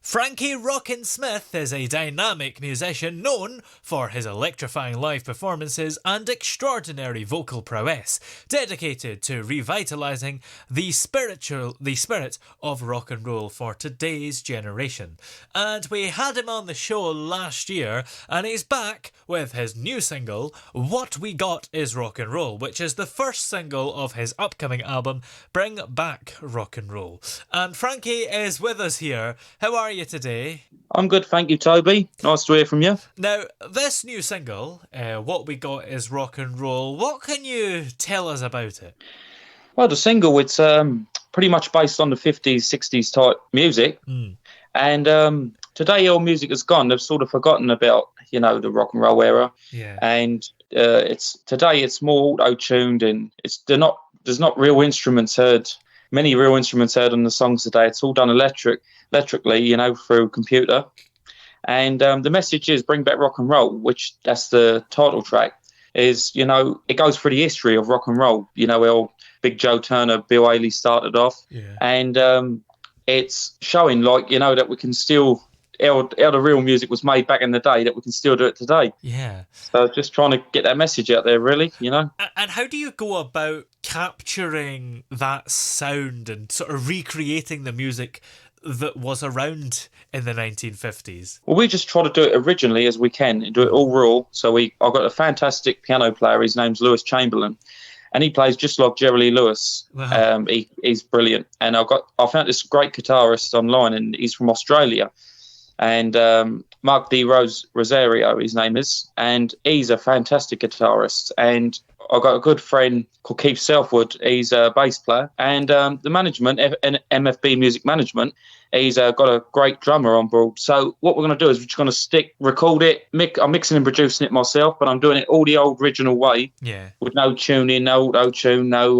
Frankie Rockin Smith is a dynamic musician known for his electrifying live performances and extraordinary vocal prowess, dedicated to revitalising the spirit of rock and roll for today's generation. And we had him on the show last year, and he's back with his new single, What We Got Is Rock and Roll, which is the first single of his upcoming album, Bring Back Rock and Roll. And Frankie is with us here. How are you today? I'm good, thank you, Toby. Nice to hear from you. Now, this new single, What We Got Is Rock and Roll, what can you tell us about it? Well, the single, it's pretty much based on the 50s, 60s type music. And today, all music is gone. They've sort of forgotten about, the rock and roll era. Yeah. And it's more auto-tuned, and there's not real instruments heard. Many real instruments heard on the songs today. It's all done electrically, through computer. And the message is bring back rock and roll, which that's the title track. Is, it goes through the history of rock and roll. Where Big Joe Turner, Bill Haley started off. Yeah. And it's showing, that we can still, how the real music was made back in the day, that we can still do it today. Yeah. So just trying to get that message out there, really, And how do you go about capturing that sound and sort of recreating the music that was around in the 1950s? Well, we just try to do it originally as we can and do it all raw. So I've got a fantastic piano player. His name's Lewis Chamberlain, and he plays just like Jerry Lee Lewis. Wow. He's brilliant. And I found this great guitarist online, and he's from Australia. And Mark D. Rosario, his name is, and he's a fantastic guitarist. And I've got a good friend called Keith Southwood. He's a bass player. And the management, MFB Music Management, he's got a great drummer on board. So what we're going to do is we're just going to record it. I'm mixing and producing it myself, but I'm doing it all the old original way. Yeah. With no tuning, no auto-tune, no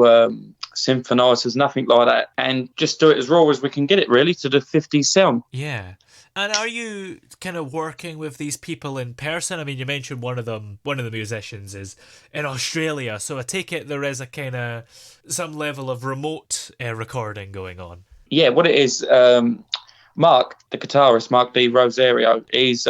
symphonizers, nothing like that. And just do it as raw as we can get it, really, to the 50s sound. Yeah. And are you kind of working with these people in person? I mean, you mentioned one of the musicians is in Australia, so I take it there is a kind of some level of remote recording going on. Yeah, what it is, Mark, the guitarist, Mark D. Rosario, he's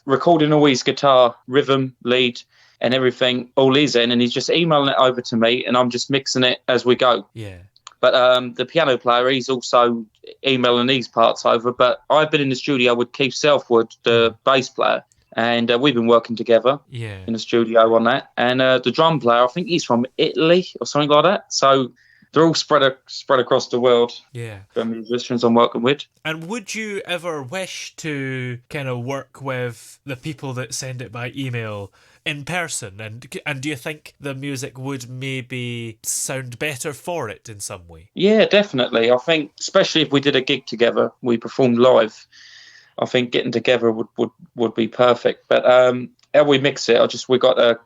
recording all his guitar, rhythm, lead, and everything, all his in, and he's just emailing it over to me, and I'm just mixing it as we go. Yeah. But the piano player, he's also emailing these parts over. But I've been in the studio with Keith Southwood, the bass player, and we've been working together in the studio on that. And the drum player, I think he's from Italy or something like that. So they're all spread across the world. Yeah. The musicians I'm working with. And would you ever wish to kind of work with the people that send it by email in person? And do you think the music would maybe sound better for it in some way? Yeah, definitely. I think, especially if we did a gig together, we performed live, I think getting together would be perfect. But how we mix it, we got a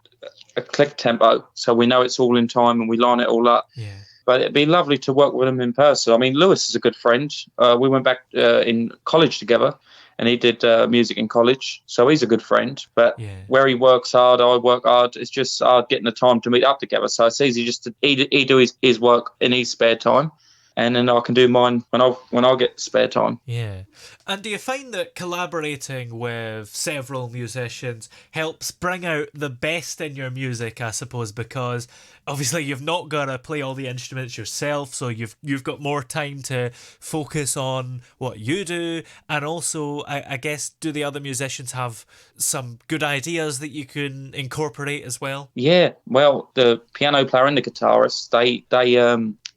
click tempo, so we know it's all in time and we line it all up. Yeah. But it'd be lovely to work with him in person. I mean, Lewis is a good friend. We went back in college together, and he did music in college, so he's a good friend. But where he works hard, I work hard. It's just hard getting the time to meet up together. So it's easy just to he do his work in his spare time, and then I can do mine when I get spare time. Yeah. And do you find that collaborating with several musicians helps bring out the best in your music, I suppose, because obviously you've not got to play all the instruments yourself, so you've got more time to focus on what you do, and also I guess do the other musicians have some good ideas that you can incorporate as well? Yeah, well, the piano player and the guitarist,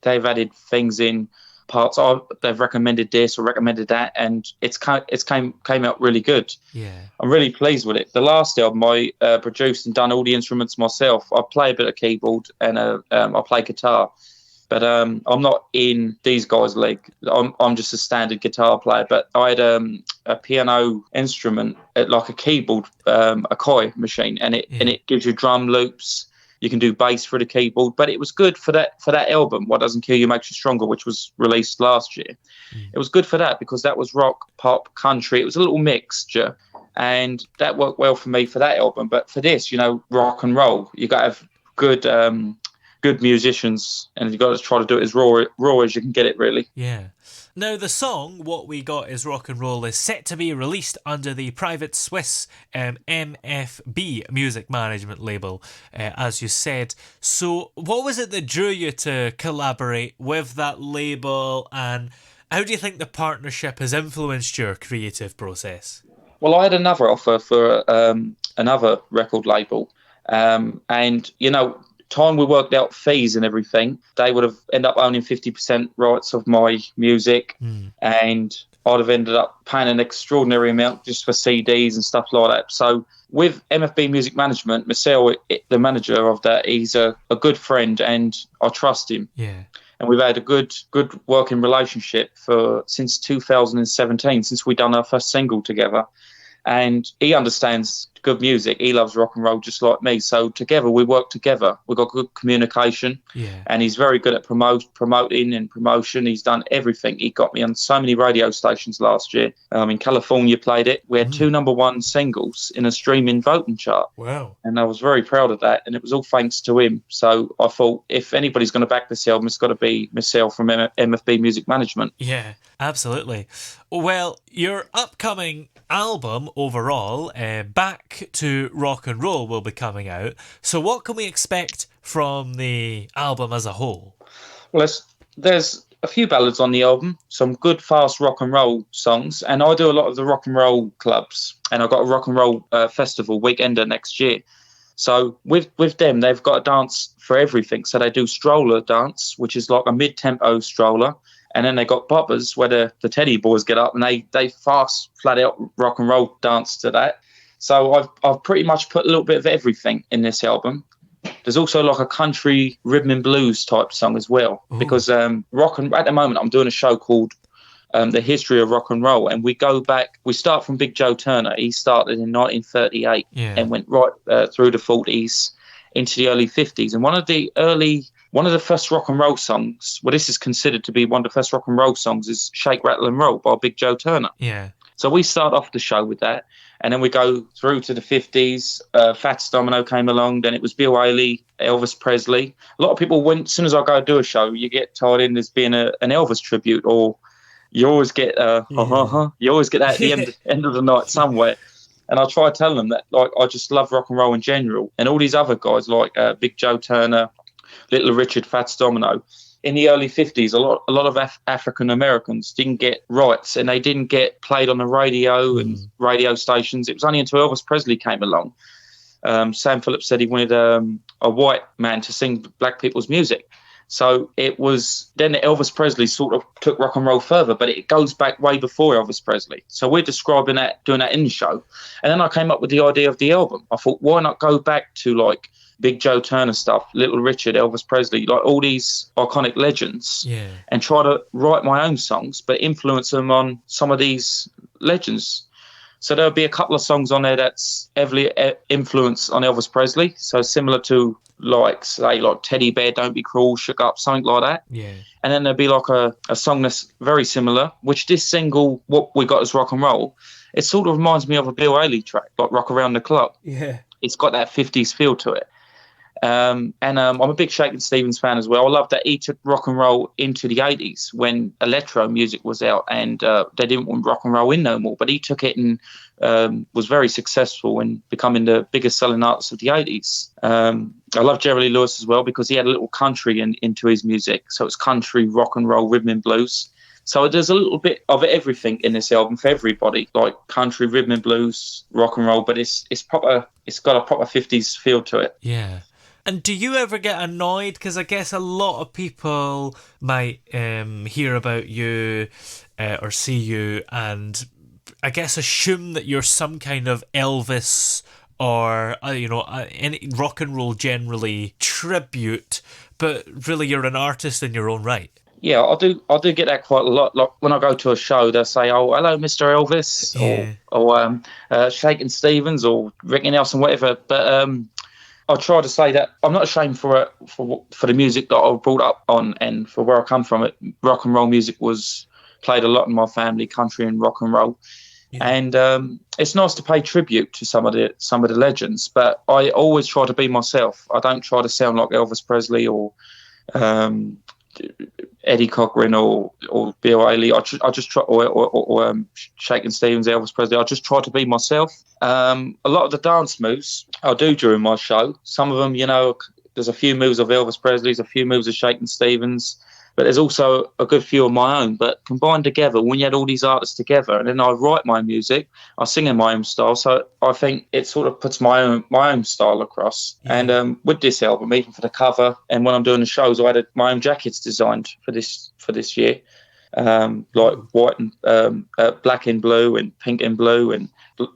they've added things in parts. They've recommended this or recommended that, and it's came out really good. Yeah, I'm really pleased with it. The last album I produced and done all the instruments myself. I play a bit of keyboard and I play guitar, but I'm not in these guys' league. I'm just a standard guitar player. But I had a piano instrument, like a keyboard, a koi machine, and it gives you drum loops. You can do bass for the keyboard, but it was good for that album, What Doesn't Kill You Makes You Stronger, which was released last year. It was good for that because that was rock, pop, country. It was a little mixture, and that worked well for me for that album. But for this, rock and roll, you got to have good musicians, and you got to try to do it as raw as you can get it, really. Yeah. Now, the song What We Got Is Rock and Roll is set to be released under the private Swiss MFB music management label, as you said. So, what was it that drew you to collaborate with that label, and how do you think the partnership has influenced your creative process? Well, I had another offer for another record label, and time we worked out fees and everything, they would have ended up owning 50% rights of my music, and I'd have ended up paying an extraordinary amount just for CDs and stuff like that. So with MFB Music Management, Marcel, the manager of that, he's a good friend, and I trust him. Yeah. And we've had a good working relationship since 2017, since we done our first single together. And he understands good music. He loves rock and roll just like me. So together, we work together. We've got good communication. Yeah. And he's very good at promoting and promotion. He's done everything. He got me on so many radio stations last year. In California, played it. We had 2 number-1 singles in a streaming voting chart. Wow. And I was very proud of that. And it was all thanks to him. So I thought, if anybody's going to back this album, it's got to be myself from MFB Music Management. Yeah, absolutely. Well, your upcoming album overall, Back to Rock and Roll, will be coming out. So what can we expect from the album as a whole? Well, there's a few ballads on the album, some good fast rock and roll songs, and I do a lot of the rock and roll clubs, and I've got a rock and roll festival weekender next year. So with them, they've got a dance for everything. So they do stroller dance, which is like a mid-tempo stroller. And then they got boppers where the teddy boys get up and they fast, flat out rock and roll dance to that. So I've pretty much put a little bit of everything in this album. There's also like a country rhythm and blues type song as well. Ooh. Because at the moment I'm doing a show called The History of Rock and Roll, and we go back. We start from Big Joe Turner. He started in 1938 and went right through the 40s into the early 50s. And one of the first rock and roll songs, well, this is considered to be one of the first rock and roll songs, is Shake, Rattle and Roll by Big Joe Turner. Yeah. So we start off the show with that, and then we go through to the 50s. Fats Domino came along, then it was Bill Haley, Elvis Presley. A lot of people, as soon as I go do a show, you get tied in as being an Elvis tribute, or you always get you always get that at the end of the night somewhere. And I try telling them that, like, I just love rock and roll in general. And all these other guys, like Big Joe Turner, Little Richard, Fats Domino, in the early 50s, a lot of African Americans didn't get rights, and they didn't get played on the radio and radio stations. It was only until Elvis Presley came along. Sam Phillips said he wanted a white man to sing black people's music. So it was then that Elvis Presley sort of took rock and roll further, but it goes back way before Elvis Presley. So we're describing that, doing that in the show. And then I came up with the idea of the album. I thought, why not go back to like Big Joe Turner stuff, Little Richard, Elvis Presley, like all these iconic legends, and try to write my own songs, but influence them on some of these legends. So there'll be a couple of songs on there that's heavily influenced on Elvis Presley. So similar to like Teddy Bear, Don't Be Cruel, Shook Up, something like that. Yeah. And then there'll be like a song that's very similar, which this single, What We Got Is Rock and Roll, it sort of reminds me of a Bill Haley track, like Rock Around the Clock. Yeah. It's got that 50s feel to it. I'm a big Shakin' Stevens fan as well. I love that he took rock and roll into the 80s when electro music was out, and they didn't want rock and roll in no more. But he took it and was very successful in becoming the biggest selling artist of the 80s. I love Jerry Lee Lewis as well because he had a little country into his music. So it's country, rock and roll, rhythm and blues. So there's a little bit of everything in this album for everybody, like country, rhythm and blues, rock and roll. But it's proper. It's got a proper 50s feel to it. Yeah. And do you ever get annoyed? Because I guess a lot of people might hear about you or see you and I guess assume that you're some kind of Elvis or, any rock and roll generally tribute, but really you're an artist in your own right. Yeah, I do get that quite a lot. Like when I go to a show, they'll say, "Oh, hello, Mr. Elvis," or Shakin' Stevens, or Ricky Nelson, whatever. But I try to say that I'm not ashamed for the music that I was brought up on, and for where I come from. Rock and roll music was played a lot in my family, country and rock and roll. Yeah. And it's nice to pay tribute to some of the legends, but I always try to be myself. I don't try to sound like Elvis Presley or Eddie Cochran or Bill Haley. I just try, or Shakin' Stevens, Elvis Presley. I just try to be myself. A lot of the dance moves I do during my show. Some of them, there's a few moves of Elvis Presley's, a few moves of Shakin' Stevens, but there's also a good few of my own. But combined together, when you had all these artists together, and then I write my music, I sing in my own style. So I think it sort of puts my own style across. Yeah. And with this album, even for the cover, and when I'm doing the shows, I had my own jackets designed for this year, like white and black and blue, and pink and blue, and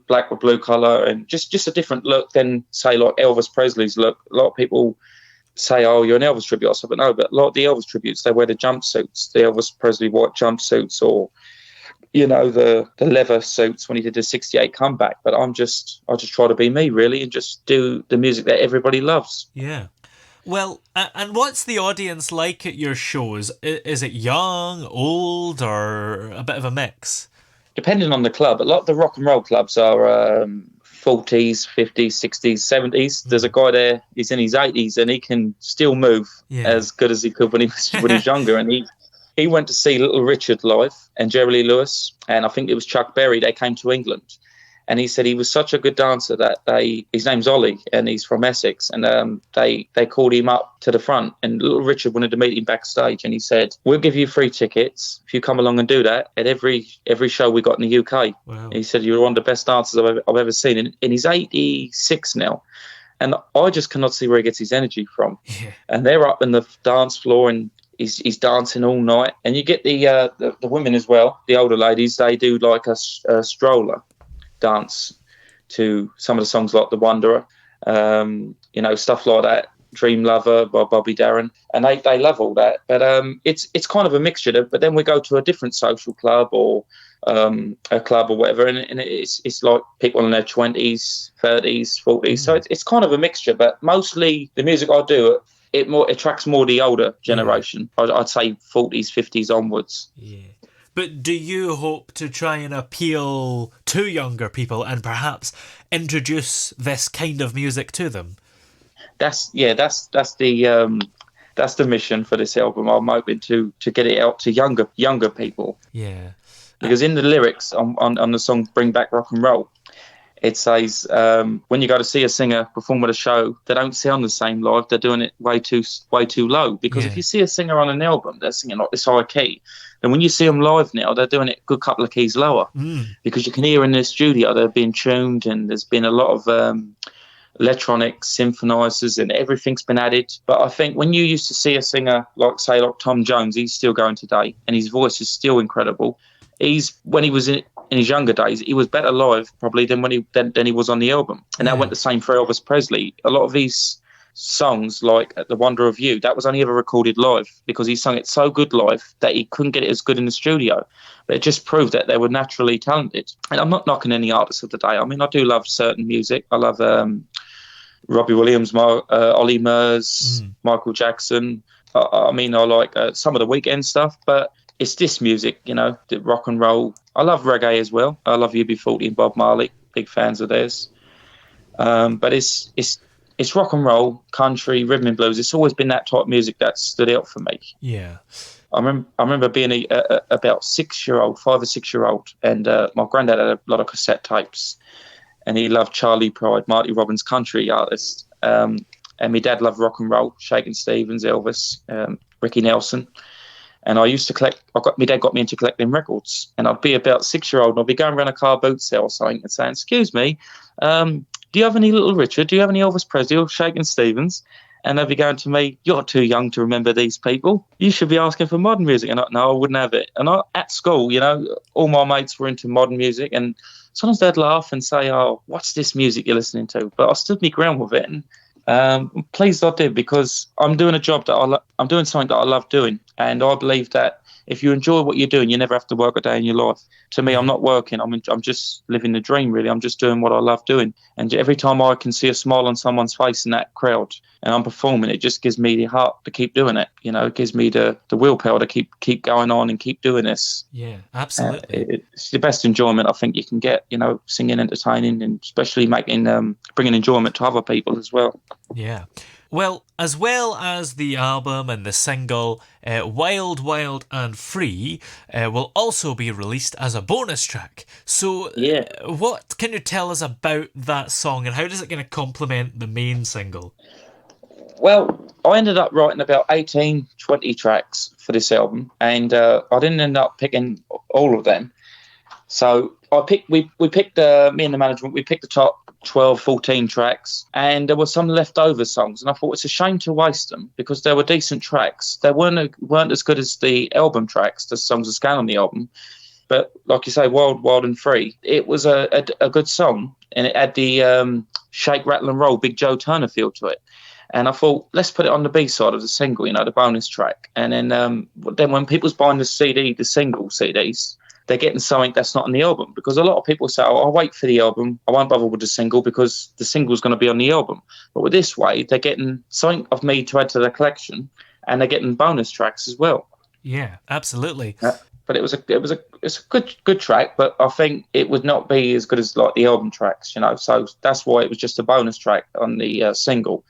black with blue colour, and just a different look than, say, like Elvis Presley's look. A lot of people say, oh, you're an Elvis tribute, but no, but a lot of the Elvis tributes, they wear the jumpsuits, the Elvis Presley white jumpsuits, or the leather suits when he did the '68 comeback. But I just try to be me, really, and just do the music that everybody loves. Yeah. Well, and what's the audience like at your shows? Is it young, old, or a bit of a mix? Depending on the club. A lot of the rock and roll clubs are 40s, 50s, 60s, 70s. There's a guy there, he's in his 80s, and he can still move as good as he could when he was younger. And he went to see Little Richard live and Jerry Lee Lewis, and I think it was Chuck Berry. They came to England. And he said he was such a good dancer that his name's Ollie, and he's from Essex, and they called him up to the front, and Little Richard wanted to meet him backstage, and he said, we'll give you free tickets if you come along and do that at every show we got in the UK. Wow. He said, you're one of the best dancers I've ever seen. And he's 86 now, and I just cannot see where he gets his energy from. Yeah. And they're up in the dance floor, and he's dancing all night. And you get the women as well, the older ladies, they do like a stroller dance to some of the songs like The Wanderer, stuff like that, Dream Lover by Bobby Darin, and they love all that. But it's kind of a mixture. But then we go to a different social club or a club or whatever, and it's like people in their 20s, 30s, 40s. So it's kind of a mixture. But mostly the music I do, it attracts more the older generation. I'd say 40s, 50s onwards. Yeah. But do you hope to try and appeal to younger people and perhaps introduce this kind of music to them? That's the mission for this album. I'm hoping to get it out to younger people. Yeah. Because in the lyrics on the song "Bring Back Rock and Roll," it says when you go to see a singer perform at a show, they don't sound the same live. They're doing it way too low. Because if you see a singer on an album, they're singing like this high key. And when you see them live now, they're doing it a good couple of keys lower because you can hear in the studio they're being tuned, and there's been a lot of electronic synthesizers and everything's been added. But I think when you used to see a singer like Tom Jones, he's still going today, and his voice is still incredible. When he was in his younger days, he was better live probably than he was on the album, and that went the same for Elvis Presley. A lot of these songs like The Wonder of You, that was only ever recorded live because he sung it so good live that he couldn't get it as good in the studio. But it just proved that they were naturally talented. And I'm not knocking any artists of the day. I mean, I do love certain music. I love Robbie Williams, Ollie Murs, Michael Jackson. I like some of the Weekend stuff, but it's this music, the rock and roll. I love reggae as well. I love UB40 and Bob Marley, big fans of theirs. But it's rock and roll, country, rhythm and blues. It's always been that type of music that stood out for me. Yeah. I remember being about 5 or 6 year old, and my granddad had a lot of cassette tapes, and he loved Charlie Pride, Marty Robbins, country artist. And my dad loved rock and roll, Shakin' Stevens, Elvis, Ricky Nelson. And I used to collect. My dad got me into collecting records, and I'd be about 6 year old, and I'd be going around a car boot sale or something and saying, "Excuse me, do you have any Little Richard? Do you have any Elvis Presley or Shakin' Stevens?" And they'd be going to me, "You're too young to remember these people. You should be asking for modern music." And no, I wouldn't have it. And at school, all my mates were into modern music, and sometimes they'd laugh and say, "Oh, what's this music you're listening to?" But I stood my ground with it, and I'm pleased I did, because I'm doing a job that I'm doing something that I love doing, and I believe that if you enjoy what you're doing, you never have to work a day in your life. To me, I'm not working. I'm just living the dream, really. I'm just doing what I love doing. And every time I can see a smile on someone's face in that crowd, and I'm performing, it just gives me the heart to keep doing it. You know, it gives me the willpower to keep going on and keep doing this. Yeah, absolutely. It's the best enjoyment I think you can get, you know, singing, entertaining, and especially bringing enjoyment to other people as well. Yeah. Well as the album and the single, Wild, Wild and Free will also be released as a bonus track. So, Yeah. what can you tell us about that song and how does it kind of complement the main single? Well, I ended up writing about 18, 20 tracks for this album, and I didn't end up picking all of them. So we picked, me and the management, we picked the top 12, 14 tracks, and there were some leftover songs, and I thought it's a shame to waste them because they were decent tracks. They weren't as good as the album tracks, the songs that scale on the album. But like you say, Wild, Wild and Free, it was a good song, and it had the Shake, Rattle and Roll, Big Joe Turner feel to it. And I thought, let's put it on the B side of the single, you know, the bonus track. And then when people's buying the single CDs, they're getting something that's not on the album. Because a lot of people say, oh, I'll wait for the album. I won't bother with the single because the single's going to be on the album. But with this way, they're getting something of me to add to their collection, and they're getting bonus tracks as well. Yeah, absolutely. But it's a good track, but I think it would not be as good as like the album tracks, you know. So that's why it was just a bonus track on the single.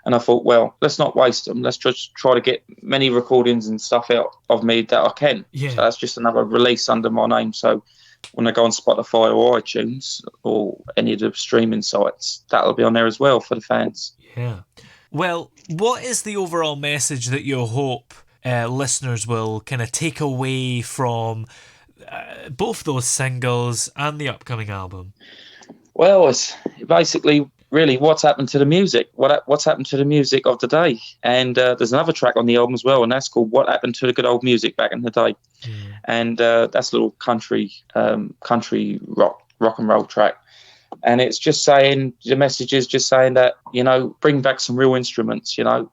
And I thought, well, let's not waste them. Let's just try to get many recordings and stuff out of me that I can. Yeah. So that's just another release under my name. So when I go on Spotify or iTunes or any of the streaming sites, that'll be on there as well for the fans. Yeah. Well, what is the overall message that you hope listeners will kind of take away from both those singles and the upcoming album? Well, it's basically really what's happened to the music, what's happened to the music of the day. And there's another track on the album as well, and that's called What Happened to the Good Old Music Back in the Day. And that's a little country rock and roll track. And it's just saying, the message is just saying that, you know, bring back some real instruments, you know,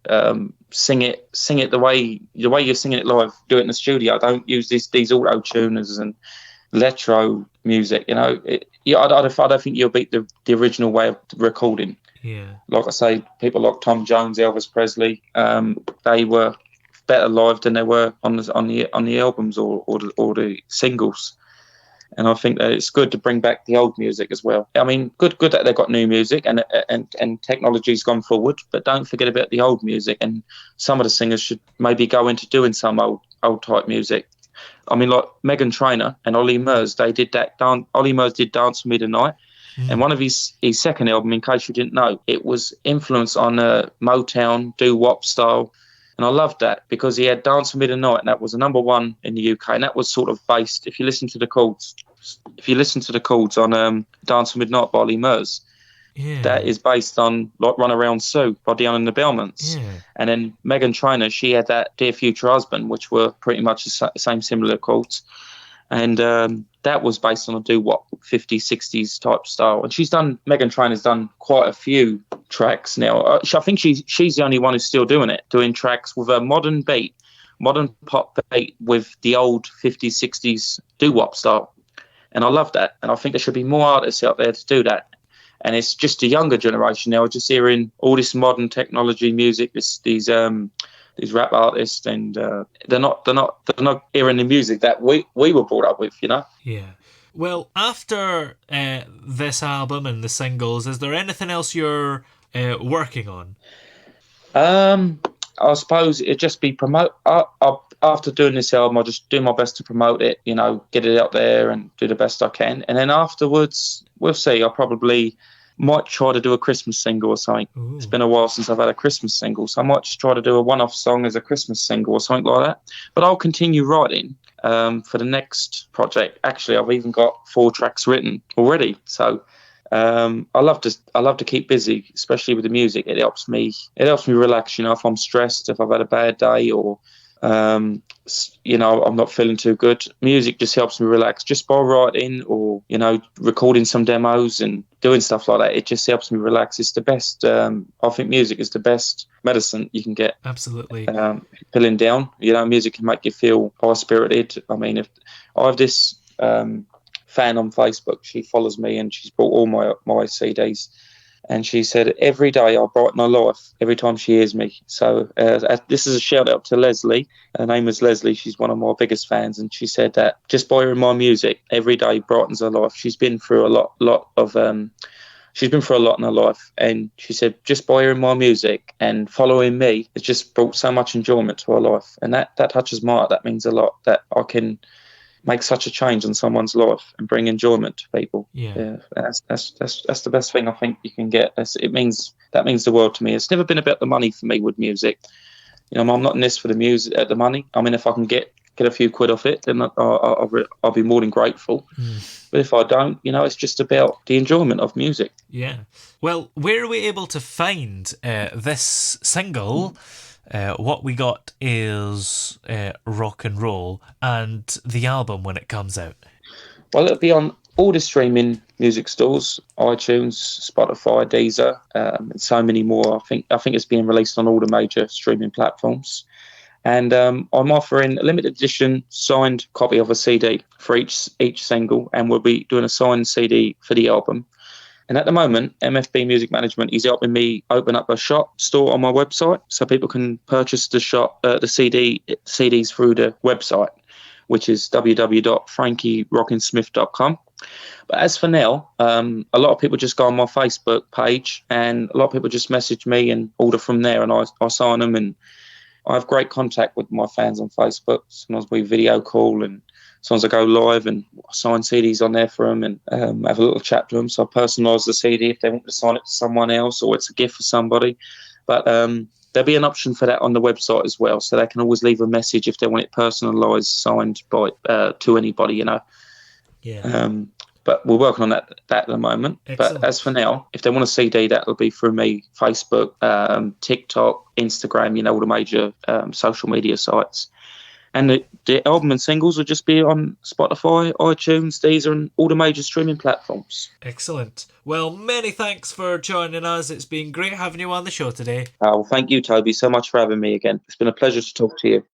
sing it the way you're singing it live, do it in the studio. Don't use these auto tuners and electro music, you know. I don't think you'll beat the original way of recording. Yeah. Like I say, people like Tom Jones, Elvis Presley, they were better live than they were on the albums or the singles. And I think that it's good to bring back the old music as well. I mean, good that they've got new music and technology's gone forward, but don't forget about the old music. And some of the singers should maybe go into doing some old type music. I mean, like Meghan Trainor and Ollie Murs, they did that. Ollie Murs did Dance With Me Tonight. And one of his second album, in case you didn't know, it was influenced on Motown, doo-wop style. And I loved that because he had Dance With Me Tonight, and that was a number one in the UK. And that was sort of based, if you listen to the chords on Dance With Midnight by Ollie Murs, that is based on like Run Around Sue by Dion and the Bellmans. And then Meghan Trainor, she had that Dear Future Husband, which were pretty much the same similar chords. And that was based on a doo-wop 50s, 60s type style. And Meghan Trainor's done quite a few tracks now. I think she's the only one who's still doing tracks with a modern pop beat with the old 50s, 60s doo-wop style. And I love that. And I think there should be more artists out there to do that. And it's just a younger generation now, just hearing all this modern technology music, these rap artists, and they're not hearing the music that we were brought up with, you know. Yeah. Well, after this album and the singles, is there anything else you're working on? I suppose it'd just be promote. After doing this album, I'll just do my best to promote it, you know, get it out there and do the best I can. And then afterwards, we'll see. I probably might try to do a Christmas single or something. Ooh. It's been a while since I've had a Christmas single, so I might just try to do a one-off song as a Christmas single or something like that. But I'll continue writing for the next project. Actually, I've even got 4 tracks written already. So I love to keep busy, especially with the music. It helps me relax. You know, if I'm stressed, if I've had a bad day, or you know, I'm not feeling too good, music just helps me relax. Just by writing or, you know, recording some demos and doing stuff like that, it just helps me relax. It's the best. I think music is the best medicine you can get. Absolutely. Feeling down, you know, music can make you feel high spirited. I mean, if I have this fan on Facebook, she follows me and she's bought all my CDs, And she said, every day I brighten her life every time she hears me. So this is a shout out to Leslie. Her name is Leslie. She's one of my biggest fans. And she said that just by hearing my music every day brightens her life. She's been through a she's been through a lot in her life. And she said, just by hearing my music and following me, it's just brought so much enjoyment to her life. And that touches my heart. That means a lot, that I can make such a change in someone's life and bring enjoyment to people. Yeah. That's the best thing I think you can get. That means the world to me. It's never been about the money for me with music. I'm not in this for the music, the money. I mean, if I can get a few quid off it, then I'll be more than grateful. But if I don't, it's just about the enjoyment of music. Yeah. Well, where are we able to find this single? What we got is Rock and Roll, and the album when it comes out. Well, it'll be on all the streaming music stores: iTunes, Spotify, Deezer, and so many more. I think it's being released on all the major streaming platforms. And I'm offering a limited edition signed copy of a CD for each single, and we'll be doing a signed CD for the album. And at the moment, MFB Music Management is helping me open up a shop store on my website, so people can purchase the CDs through the website, which is www.frankierockinsmith.com. But as for now, a lot of people just go on my Facebook page, and a lot of people just message me and order from there, and I sign them. And I have great contact with my fans on Facebook. Sometimes we video call, and sometimes I go live and sign CDs on there for them, and have a little chat to them. So I personalise the CD if they want to sign it to someone else, or it's a gift for somebody. But there'll be an option for that on the website as well, so they can always leave a message if they want it personalised, signed by to anybody, Yeah. But we're working on that at the moment. Excellent. But as for now, if they want a CD, that'll be through me: Facebook, TikTok, Instagram, all the major social media sites. And the album and singles will just be on Spotify, iTunes, Deezer, and all the major streaming platforms. Excellent. Well, many thanks for joining us. It's been great having you on the show today. Well, thank you, Toby, so much for having me again. It's been a pleasure to talk to you.